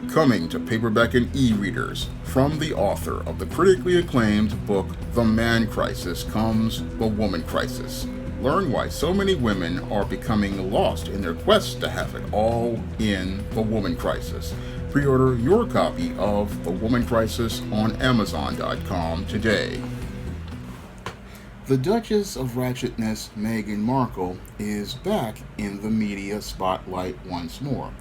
Coming to paperback and e-readers, from the author of the critically acclaimed book The Man Crisis comes The Woman Crisis. Learn why so many women are becoming lost in their quest to have it all in The Woman Crisis. Pre-order your copy of The Woman Crisis on Amazon.com today. The Duchess of Ratchetness, Meghan Markle, is back in the media spotlight once more.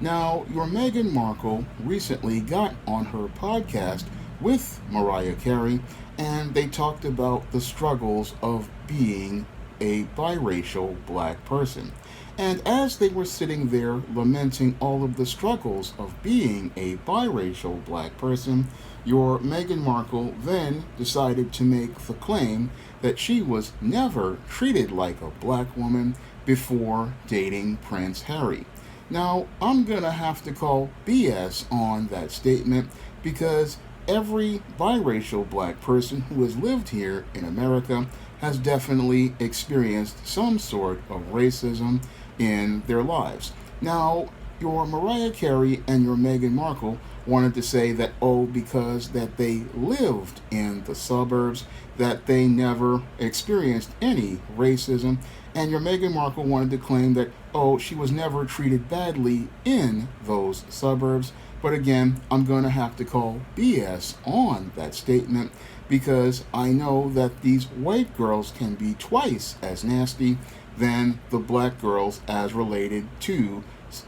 Now, your Meghan Markle recently got on her podcast with Mariah Carey, and they talked about the struggles of being a biracial black person. And as they were sitting there lamenting all of the struggles of being a biracial black person, your Meghan Markle then decided to make the claim that she was never treated like a black woman before dating Prince Harry. Now, I'm going to have to call BS on that statement because every biracial black person who has lived here in America has definitely experienced some sort of racism in their lives. Now, your Mariah Carey and your Meghan Markle wanted to say that, because that they lived in the suburbs, that they never experienced any racism, and your Meghan Markle wanted to claim that, she was never treated badly in those suburbs. But again, I'm going to have to call BS on that statement because I know that these white girls can be twice as nasty than the black girls as related to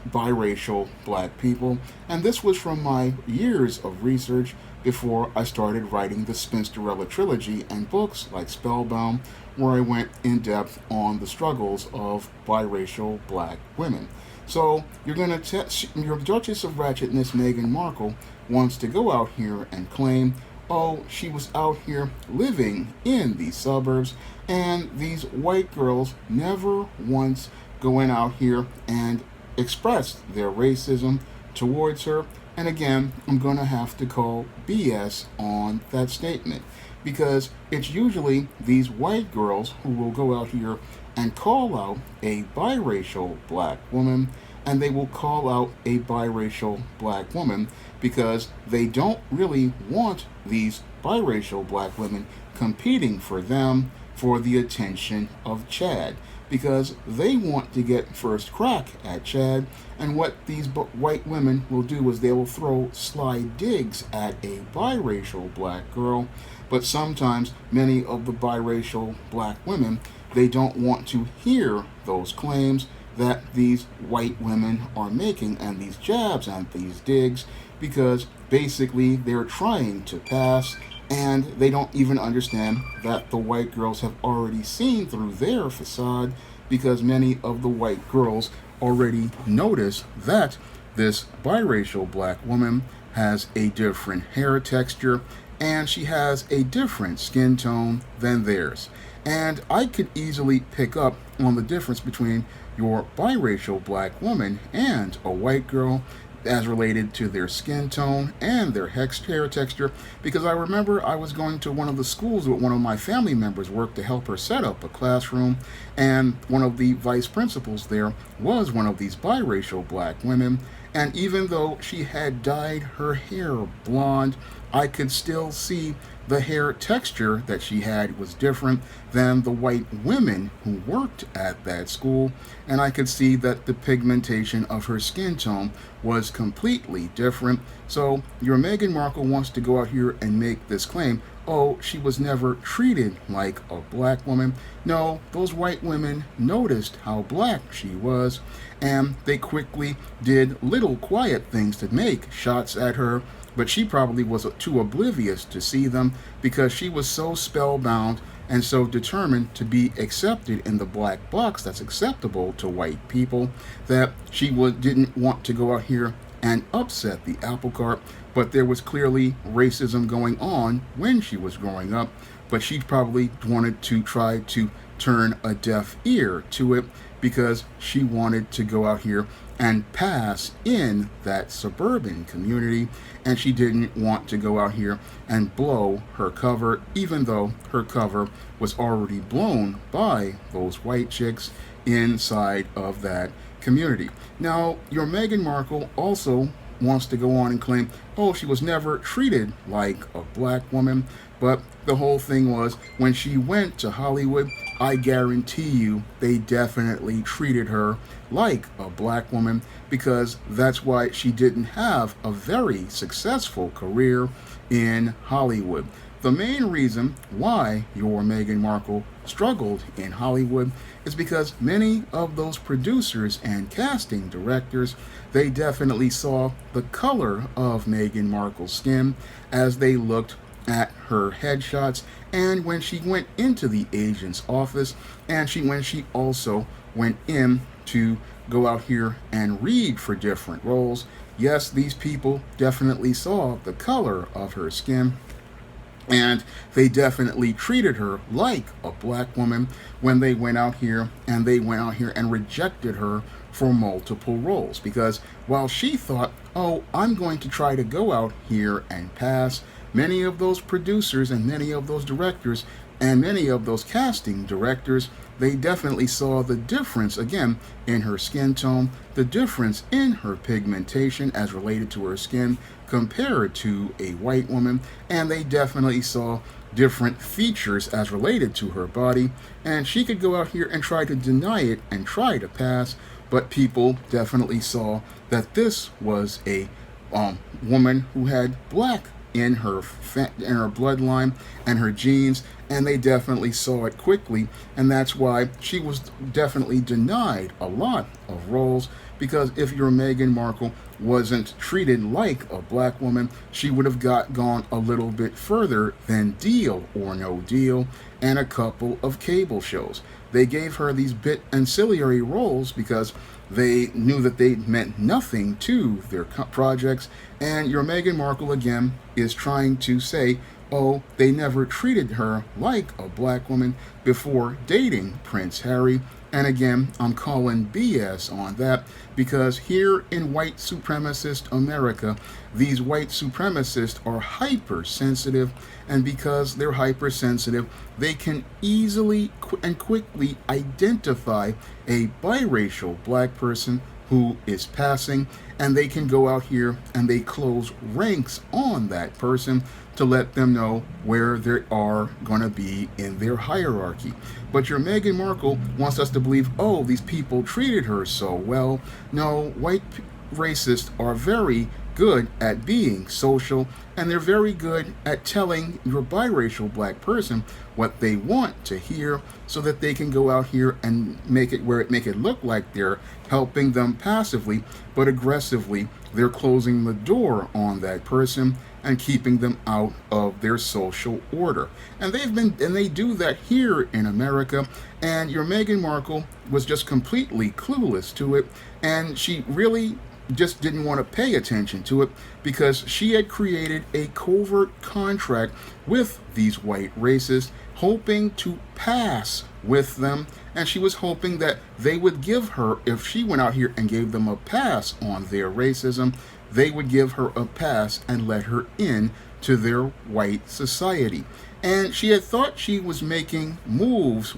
biracial black people. And this was from my years of research before I started writing the Spinsterella trilogy and books like Spellbound, where I went in depth on the struggles of biracial black women. So you're going to your Duchess of Ratchetness, Meghan Markle, wants to go out here and claim, she was out here living in these suburbs, and these white girls never once going out here and expressed their racism towards her. And again, I'm going to have to call BS on that statement because it's usually these white girls who will go out here and call out a biracial black woman, and they will call out a biracial black woman because they don't really want these biracial black women competing for them for the attention of Chad, because they want to get first crack at Chad. And what these white women will do is they will throw sly digs at a biracial black girl. But sometimes many of the biracial black women, they don't want to hear those claims that these white women are making and these jabs and these digs, because basically they're trying to pass, and they don't even understand that the white girls have already seen through their facade, because many of the white girls already notice that this biracial black woman has a different hair texture and she has a different skin tone than theirs. And I could easily pick up on the difference between your biracial black woman and a white girl as related to their skin tone and their hair texture, because I remember I was going to one of the schools where one of my family members worked to help her set up a classroom, and one of the vice principals there was one of these biracial black women, and even though she had dyed her hair blonde, I could still see the hair texture that she had was different than the white women who worked at that school, and I could see that the pigmentation of her skin tone was completely different. So your Meghan Markle wants to go out here and make this claim, she was never treated like a black woman. No, those white women noticed how black she was, and they quickly did little quiet things to make shots at her, but she probably was too oblivious to see them because she was so spellbound and so determined to be accepted in the black box that's acceptable to white people that she didn't want to go out here and upset the apple cart. But there was clearly racism going on when she was growing up, but she probably wanted to try to turn a deaf ear to it because she wanted to go out here and pass in that suburban community, and she didn't want to go out here and blow her cover, even though her cover was already blown by those white chicks inside of that community. Now, your Meghan Markle also wants to go on and claim, oh, she was never treated like a black woman. But the whole thing was, when she went to Hollywood, I guarantee you they definitely treated her like a black woman, because that's why she didn't have a very successful career in Hollywood. The main reason why your Meghan Markle struggled in Hollywood is because many of those producers and casting directors, they definitely saw the color of Meghan Markle's skin as they looked at her headshots, and when she went into the agent's office, and when she also went in to go out here and read for different roles. Yes, these people definitely saw the color of her skin, and they definitely treated her like a black woman when they went out here and rejected her for multiple roles. Because while she thought, oh, I'm going to try to go out here and pass, many of those producers and many of those directors and many of those casting directors, they definitely saw the difference, again, in her skin tone, the difference in her pigmentation as related to her skin compared to a white woman, and they definitely saw different features as related to her body. And she could go out here and try to deny it and try to pass, but people definitely saw that this was a woman who had black in her bloodline and her genes, and they definitely saw it quickly, and that's why she was definitely denied a lot of roles. Because if your Meghan Markle wasn't treated like a black woman, she would have gone a little bit further than Deal or No Deal and a couple of cable shows. They gave her these bit ancillary roles because they knew that they meant nothing to their projects. And your Meghan Markle, again, is trying to say, oh, they never treated her like a black woman before dating Prince Harry. And again, I'm calling BS on that, because here in white supremacist America, these white supremacists are hypersensitive, and because they're hypersensitive, they can easily and quickly identify a biracial black person who is passing, and they can go out here and they close ranks on that person to let them know where they are going to be in their hierarchy. But your Meghan Markle wants us to believe, oh, these people treated her so well. No, white racists are very good at being social, and they're very good at telling your biracial black person what they want to hear, so that they can go out here and make it look like they're helping them passively, but aggressively they're closing the door on that person and keeping them out of their social order. And they do that here in America, and your Meghan Markle was just completely clueless to it, and she really just didn't want to pay attention to it, because she had created a covert contract with these white racists, hoping to pass with them, and she was hoping that they would give her, if she went out here and gave them a pass on their racism, they would give her a pass and let her in to their white society. And she had thought she was making moves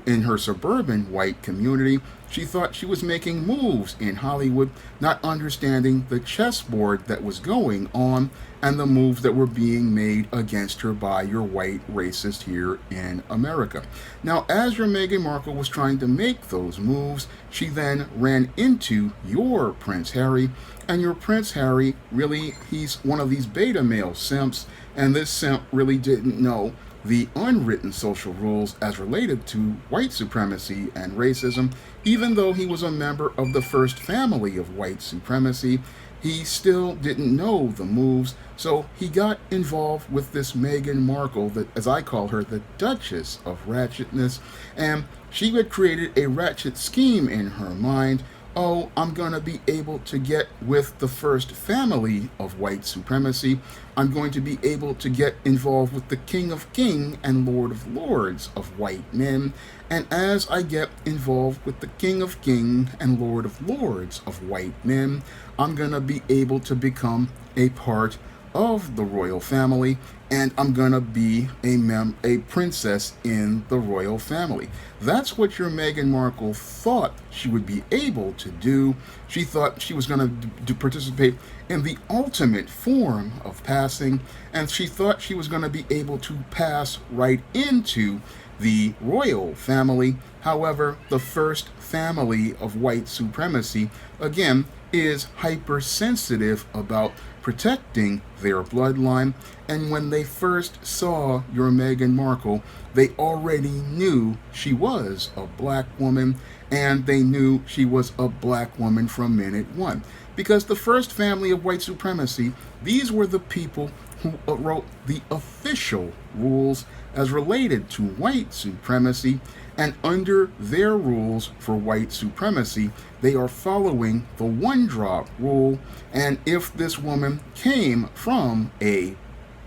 in her suburban white community. She thought she was making moves in Hollywood, not understanding the chessboard that was going on and the moves that were being made against her by your white racist here in America. Now, as your Meghan Markle was trying to make those moves, she then ran into your Prince Harry, and your Prince Harry, really, he's one of these beta male simps, and this simp really didn't know the unwritten social rules as related to white supremacy and racism. Even though he was a member of the first family of white supremacy, he still didn't know the moves, so he got involved with this Meghan Markle, as I call her, the Duchess of Ratchetness, and she had created a ratchet scheme in her mind. Oh, I'm going to be able to get with the first family of white supremacy. I'm going to be able to get involved with the King of Kings and Lord of Lords of white men. And as I get involved with the King of Kings and Lord of Lords of white men, I'm going to be able to become a part of the royal family, and I'm gonna be a princess in the royal family. That's what your Meghan Markle thought she would be able to do. She thought she was gonna participate in the ultimate form of passing, and she thought she was gonna be able to pass right into the royal family. However, the first family of white supremacy, again, is hypersensitive about protecting their bloodline. And when they first saw your Meghan Markle, they already knew she was a black woman, and they knew she was a black woman from minute one. Because the first family of white supremacy, these were the people who wrote the official rules as related to white supremacy, and under their rules for white supremacy, they are following the one-drop rule. And if this woman came from a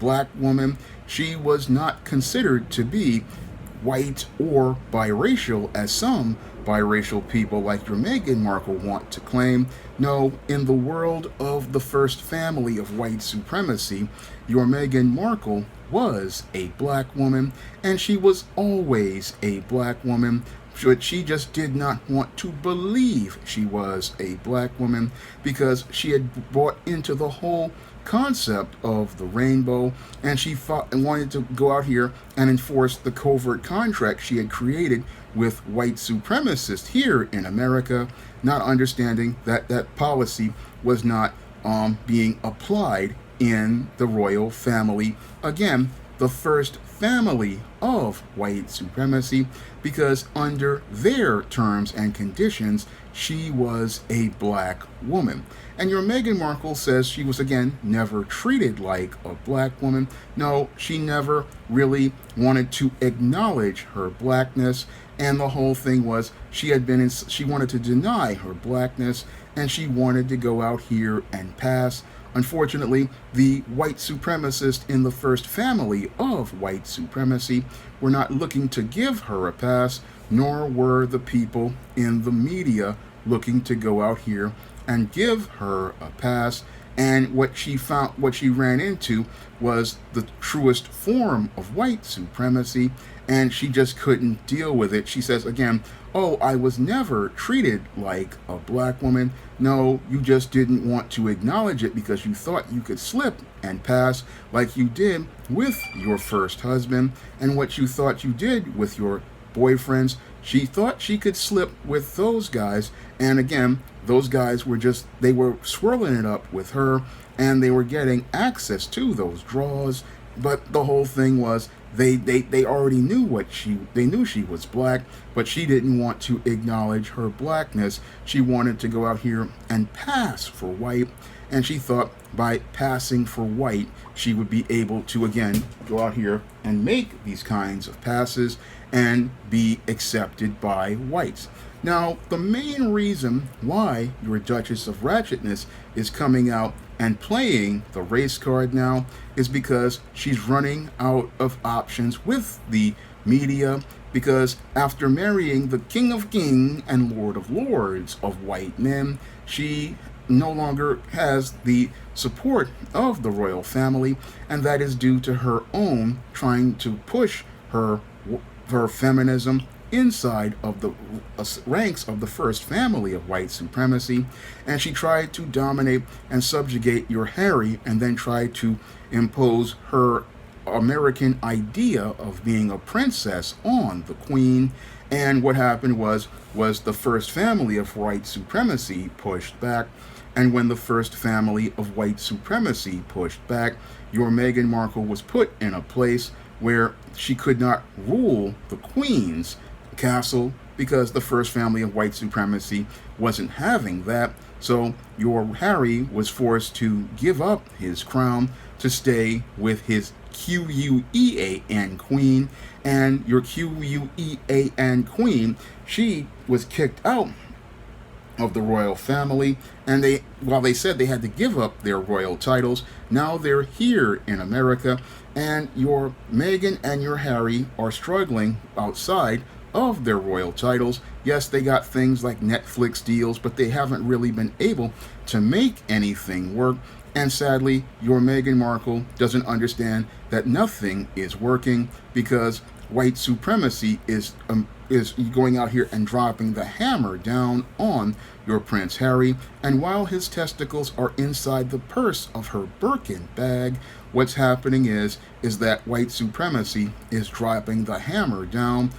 black woman, she was not considered to be white or biracial, as some biracial people like your Meghan Markle want to claim. No, in the world of the first family of white supremacy, your Meghan Markle was a black woman, and she was always a black woman, but she just did not want to believe she was a black woman because she had bought into the whole concept of the rainbow, and she fought and wanted to go out here and enforce the covert contract she had created with white supremacists here in America, not understanding that that policy was not being applied in the royal family. Again, the first family of white supremacy, because under their terms and conditions, she was a black woman. And your Meghan Markle says she was, again, never treated like a black woman. No, she never really wanted to acknowledge her blackness, and the whole thing was she wanted to deny her blackness, and she wanted to go out here and pass. Unfortunately, the white supremacists in the first family of white supremacy were not looking to give her a pass, nor were the people in the media looking to go out here and give her a pass. And what she ran into was the truest form of white supremacy, and she just couldn't deal with it. She says again, "Oh, I was never treated like a black woman." No, you just didn't want to acknowledge it because you thought you could slip and pass like you did with your first husband, and what you thought you did with your boyfriends. She thought she could slip with those guys, and again, those guys they were swirling it up with her, and they were getting access to those draws. But the whole thing was they already knew they knew she was black, but she didn't want to acknowledge her blackness. She wanted to go out here and pass for white, and she thought by passing for white, she would be able to again go out here and make these kinds of passes and be accepted by whites. Now, the main reason why your Duchess of Ratchetness is coming out and playing the race card now is because she's running out of options with the media, because after marrying the King of Kings and Lord of Lords of white men, she no longer has the support of the royal family, and that is due to her own trying to push her feminism inside of the ranks of the first family of white supremacy. And she tried to dominate and subjugate your Harry, and then tried to impose her American idea of being a princess on the Queen. And what happened was the first family of white supremacy pushed back. And when the first family of white supremacy pushed back, your Meghan Markle was put in a place where she could not rule the Queen's castle, because the first family of white supremacy wasn't having that. So your Harry was forced to give up his crown to stay with his Queen, Queen. And your Queen, Queen, she was kicked out of the royal family, and while they said they had to give up their royal titles, now they're here in America, and your Meghan and your Harry are struggling outside of their royal titles. Yes, they got things like Netflix deals, but they haven't really been able to make anything work. And sadly, your Meghan Markle doesn't understand that nothing is working because white supremacy is going out here and dropping the hammer down on your Prince Harry. And while his testicles are inside the purse of her Birkin bag, what's happening is that white supremacy is dropping the hammer down.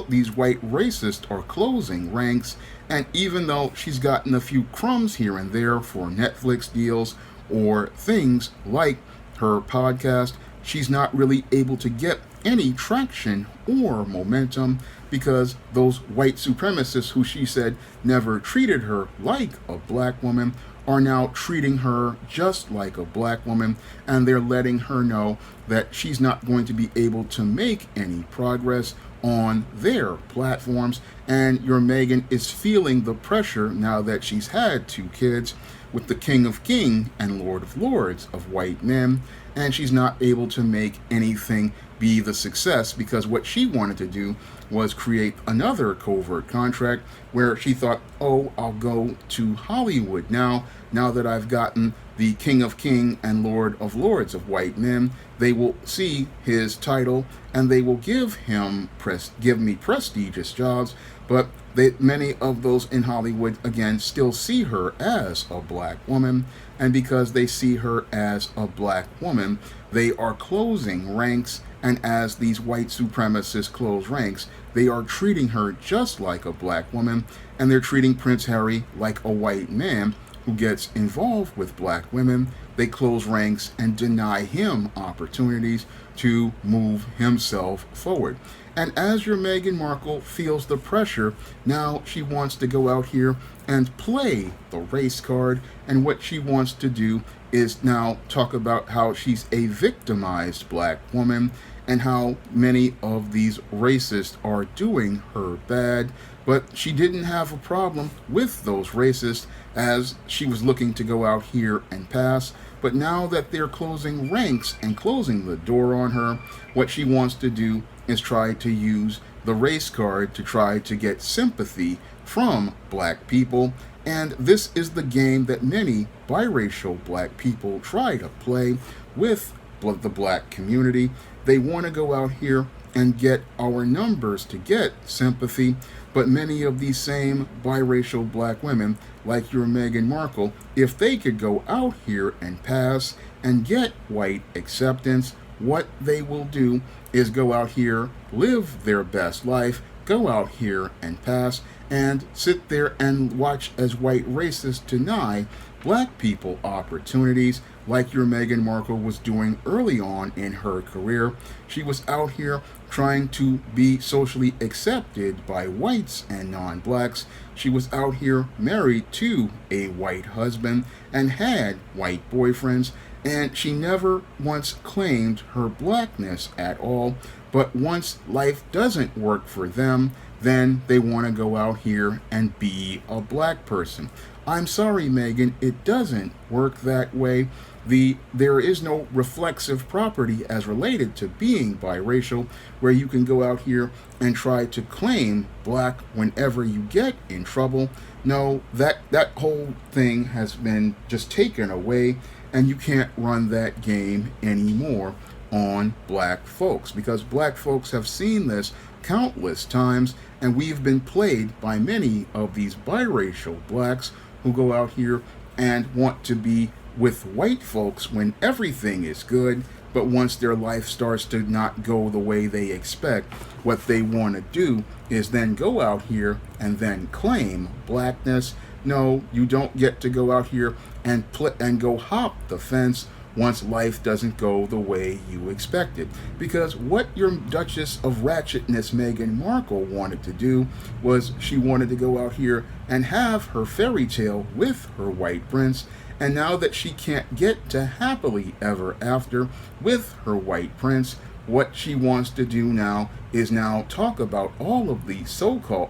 These white racists are closing ranks, and even though she's gotten a few crumbs here and there for Netflix deals or things like her podcast, she's not really able to get any traction or momentum because those white supremacists who she said never treated her like a black woman are now treating her just like a black woman, and they're letting her know that she's not going to be able to make any progress on their platforms. And your Meghan is feeling the pressure now that she's had 2 kids with the King of Kings and Lord of Lords of white men, and she's not able to make anything be the success because what she wanted to do was create another covert contract where she thought, oh, I'll go to Hollywood now that I've gotten the King of Kings and Lord of Lords of white men. They will see his title and they will give me prestigious jobs, but many of those in Hollywood, again, still see her as a black woman, and because they see her as a black woman, they are closing ranks, and as these white supremacists close ranks, they are treating her just like a black woman, and they're treating Prince Harry like a white man who gets involved with black women. They close ranks and deny him opportunities to move himself forward. And as your Meghan Markle feels the pressure, now she wants to go out here and play the race card. And what she wants to do is now talk about how she's a victimized black woman and how many of these racists are doing her bad. But she didn't have a problem with those racists as she was looking to go out here and pass. But now that they're closing ranks and closing the door on her, what she wants to do is try to use the race card to try to get sympathy from black people. And this is the game that many biracial black people try to play with the black community. They want to go out here and get our numbers to get sympathy, but many of these same biracial black women, like your Meghan Markle, if they could go out here and pass and get white acceptance, what they will do is go out here, live their best life, go out here and pass, and sit there and watch as white racists deny black people opportunities like your Meghan Markle was doing early on in her career. She was out here trying to be socially accepted by whites and non-blacks. She was out here married to a white husband and had white boyfriends, and she never once claimed her blackness at all. But once life doesn't work for them, then they want to go out here and be a black person. I'm sorry, Meghan, it doesn't work that way. There is no reflexive property as related to being biracial where you can go out here and try to claim black whenever you get in trouble. No, that whole thing has been just taken away, and you can't run that game anymore on black folks, because black folks have seen this countless times, and we've been played by many of these biracial blacks who go out here and want to be with white folks when everything is good, but once their life starts to not go the way they expect, what they want to do is then go out here and then claim blackness. No, you don't get to go out here and go hop the fence once life doesn't go the way you expected. Because what your Duchess of Ratchetness Meghan Markle wanted to do was she wanted to go out here and have her fairy tale with her white prince. And now that she can't get to happily ever after with her white prince, what she wants to do now is now talk about all of the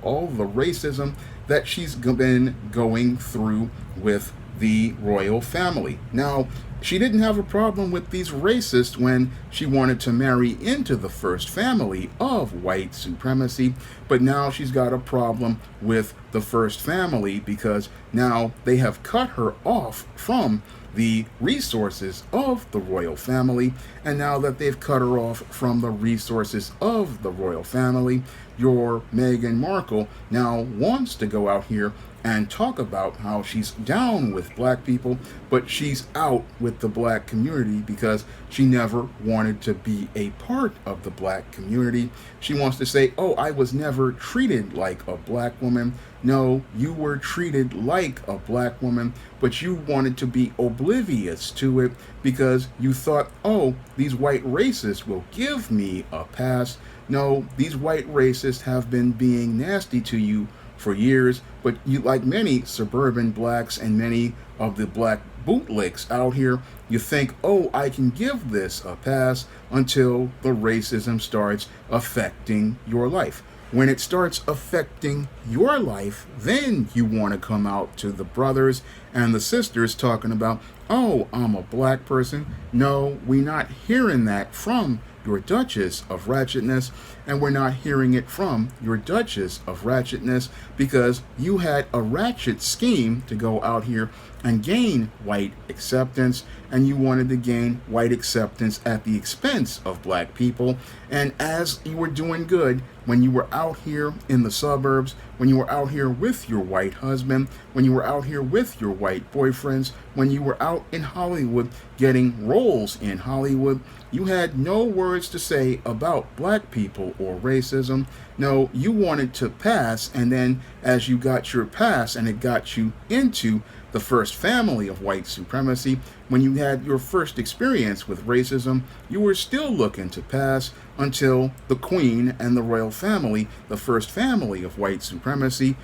all the racism that she's been going through with the royal family. Now, she didn't have a problem with these racists when she wanted to marry into the first family of white supremacy, but now she's got a problem with the first family because now they have cut her off from the resources of the royal family, and now that they've cut her off from the resources of the royal family, your Meghan Markle now wants to go out here and talk about how she's down with black people, but she's out with the black community because she never wanted to be a part of the black community. She wants to say, oh, I was never treated like a black woman. No, you were treated like a black woman, but you wanted to be oblivious to it because you thought, oh, these white racists will give me a pass. No, these white racists have been being nasty to you for years, but you, like many suburban blacks and many of the black bootlicks out here, you think, oh, I can give this a pass until the racism starts affecting your life. When it starts affecting your life, then you want to come out to the brothers and the sisters talking about, oh, I'm a black person. No, we're not hearing that from your Duchess of Ratchetness, and we're not hearing it from your Duchess of Ratchetness because you had a ratchet scheme to go out here and gain white acceptance, and you wanted to gain white acceptance at the expense of black people. And as you were doing good, when you were out here in the suburbs, when you were out here with your white husband, when you were out here with your white boyfriends, when you were out in Hollywood getting roles in Hollywood, you had no words to say about black people or racism. No, you wanted to pass, and then as you got your pass and it got you into the first family of white supremacy, when you had your first experience with racism, you were still looking to pass until the Queen and the royal family, the first family of white supremacy,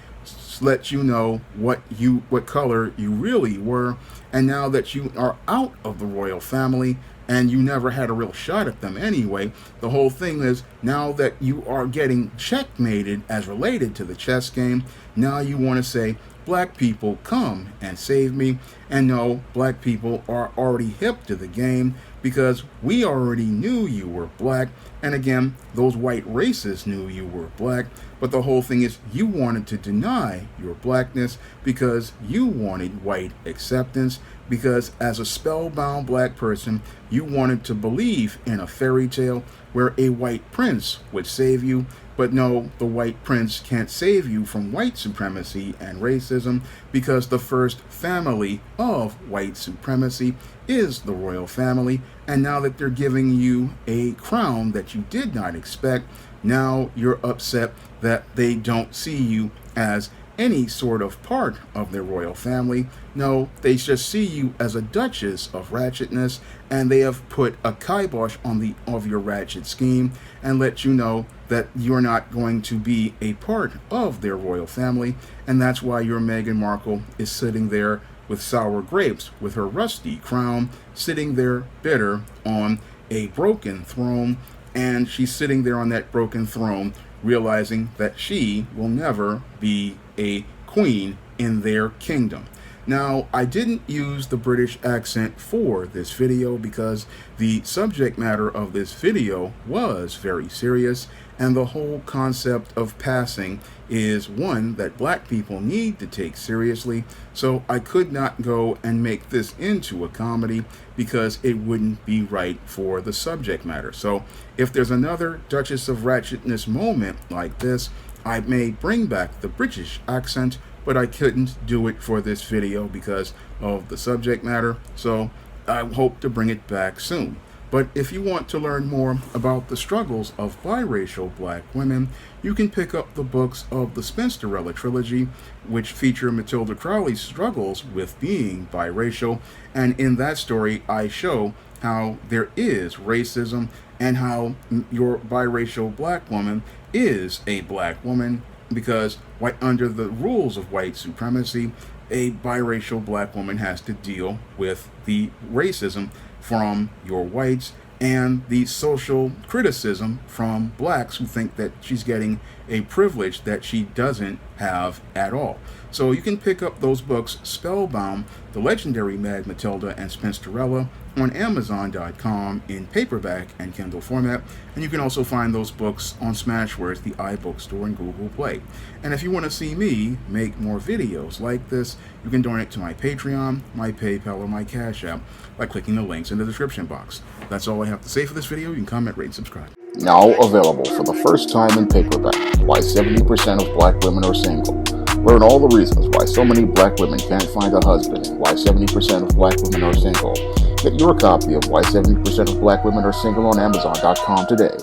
let you know what color you really were. And now that you are out of the royal family, and you never had a real shot at them anyway, the whole thing is, now that you are getting checkmated as related to the chess game, now you want to say, black people, come and save me. And no, black people are already hip to the game because we already knew you were black. And again, those white racists knew you were black. But the whole thing is, you wanted to deny your blackness because you wanted white acceptance. Because as a spellbound black person, you wanted to believe in a fairy tale where a white prince would save you. But no, the white prince can't save you from white supremacy and racism because the first family of white supremacy is the royal family. And now that they're giving you a crown that you did not expect, now you're upset that they don't see you as any sort of part of their royal family. No, they just see you as a Duchess of Ratchetness, and they have put a kibosh on of your ratchet scheme and let you know that you're not going to be a part of their royal family. And that's why your Meghan Markle is sitting there with sour grapes with her rusty crown, sitting there bitter on a broken throne. And she's sitting there on that broken throne realizing that she will never be a queen in their kingdom. Now, I didn't use the British accent for this video because the subject matter of this video was very serious, and the whole concept of passing is one that black people need to take seriously. So I could not go and make this into a comedy because it wouldn't be right for the subject matter. So if there's another Duchess of Ratchetness moment like this, I may bring back the British accent, but I couldn't do it for this video because of the subject matter. So I hope to bring it back soon. But if you want to learn more about the struggles of biracial black women, you can pick up the books of the Spinsterella trilogy, which feature Matilda Crowley's struggles with being biracial. And in that story, I show how there is racism and how your biracial black woman is a black woman, because under the rules of white supremacy, a biracial black woman has to deal with the racism from your whites and the social criticism from blacks who think that she's getting a privilege that she doesn't have at all. So you can pick up those books, Spellbound, The Legendary Mag Matilda, and Spinsterella, on Amazon.com in paperback and Kindle format, and you can also find those books on Smashwords, the iBook store, and Google Play. And if you want to see me make more videos like this, you can donate to my Patreon, my PayPal, or my Cash App by clicking the links in the description box. That's all I have to say for this video. You can comment, rate, and subscribe. Now available for the first time in paperback, Why 70% of Black Women Are Single. Learn all the reasons why so many Black women can't find a husband and why 70% of Black women are single. Get your copy of Why 70% of Black Women Are Single on Amazon.com today.